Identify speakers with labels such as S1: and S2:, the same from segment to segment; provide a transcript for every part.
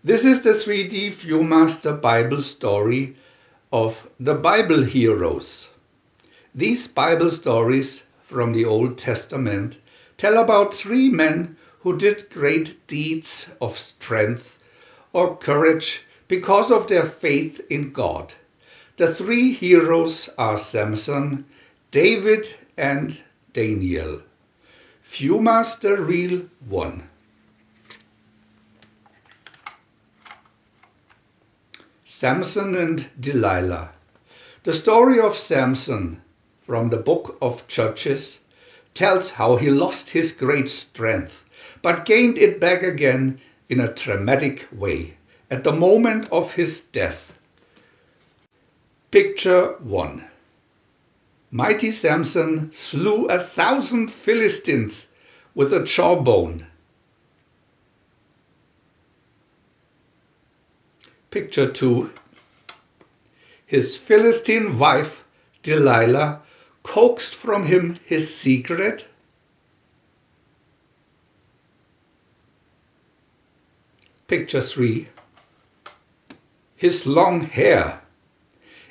S1: This is the 3D VIEW-MASTER Bible story of the Bible heroes. These Bible stories from the Old Testament tell about three men who did great deeds of strength or courage because of their faith in God. The three heroes are Samson, David, and Daniel. VIEW-MASTER Reel 1. Samson and Delilah. The story of Samson from the book of Judges tells how he lost his great strength, but gained it back again in a dramatic way at the moment of his death. Picture 1. Mighty Samson slew 1,000 Philistines with a jawbone. Picture 2. His Philistine wife, Delilah, coaxed from him his secret. Picture 3. His long hair.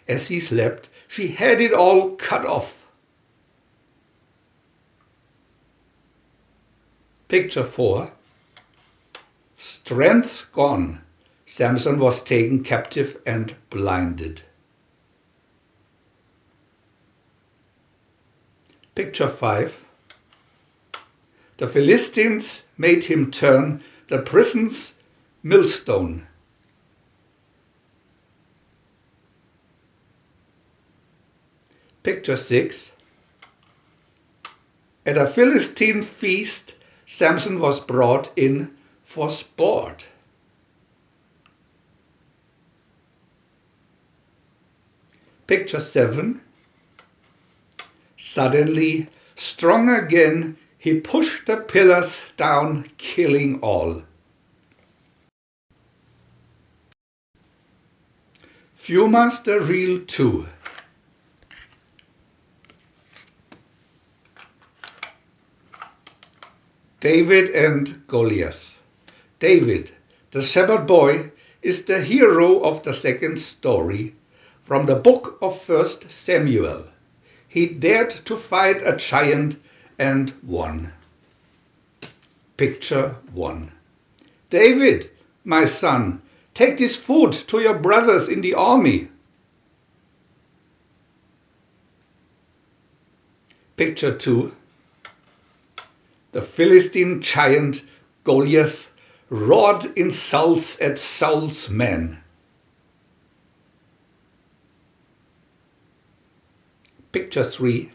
S1: As he slept, she had it all cut off. Picture 4. Strength gone. Samson was taken captive and blinded. Picture 5. The Philistines made him turn the prison's millstone. Picture 6. At a Philistine feast, Samson was brought in for sport. Picture 7. Suddenly, strong again, he pushed the pillars down, killing all. VIEW-MASTER Reel 2. David and Goliath. David, the shepherd boy, is the hero of the second story from the book of 1 Samuel. He dared to fight a giant and won. Picture 1. David, my son, take this food to your brothers in the army. Picture 2. The Philistine giant Goliath roared insults at Saul's men. Picture 3.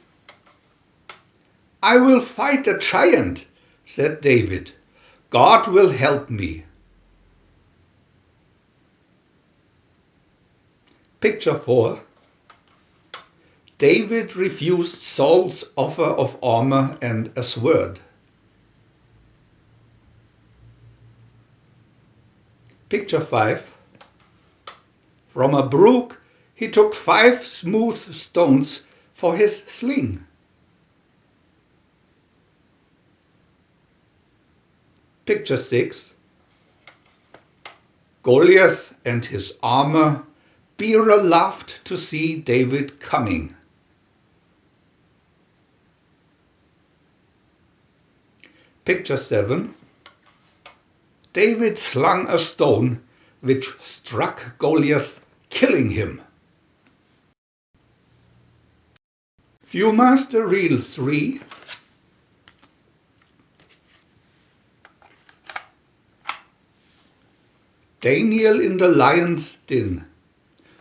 S1: I will fight the giant, said David. God will help me. Picture 4. David refused Saul's offer of armor and a sword. Picture 5. From a brook he took 5 smooth stones for his sling. Picture 6. Goliath and his armor. Bearer laughed to see David coming. Picture 7. David slung a stone which struck Goliath, killing him. VIEW-MASTER Reel 3. Daniel in the lion's den.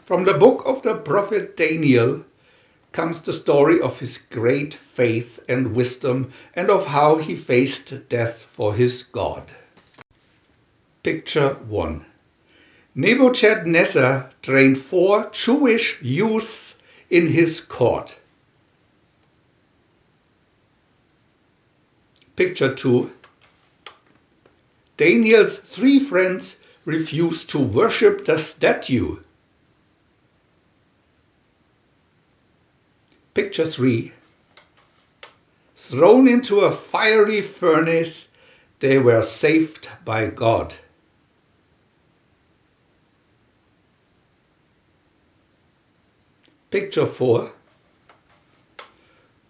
S1: From the book of the prophet Daniel comes the story of his great faith and wisdom and of how he faced death for his God. Picture 1. Nebuchadnezzar trained 4 Jewish youths in his court. Picture 2. Daniel's 3 friends refused to worship the statue. Picture 3. Thrown into a fiery furnace, they were saved by God. Picture 4.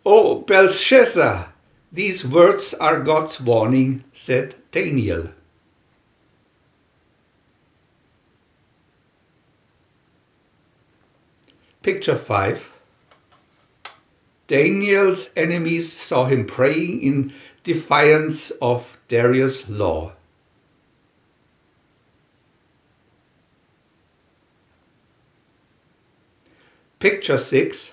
S1: "Oh, Belshazzar, these words are God's warning," said Daniel. Picture 5. Daniel's enemies saw him praying in defiance of Darius' law. Picture 6.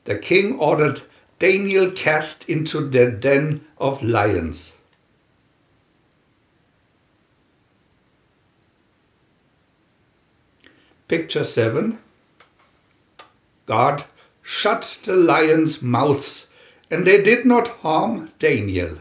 S1: The king ordered Daniel cast into the den of lions. Picture 7. God shut the lions' mouths, and they did not harm Daniel.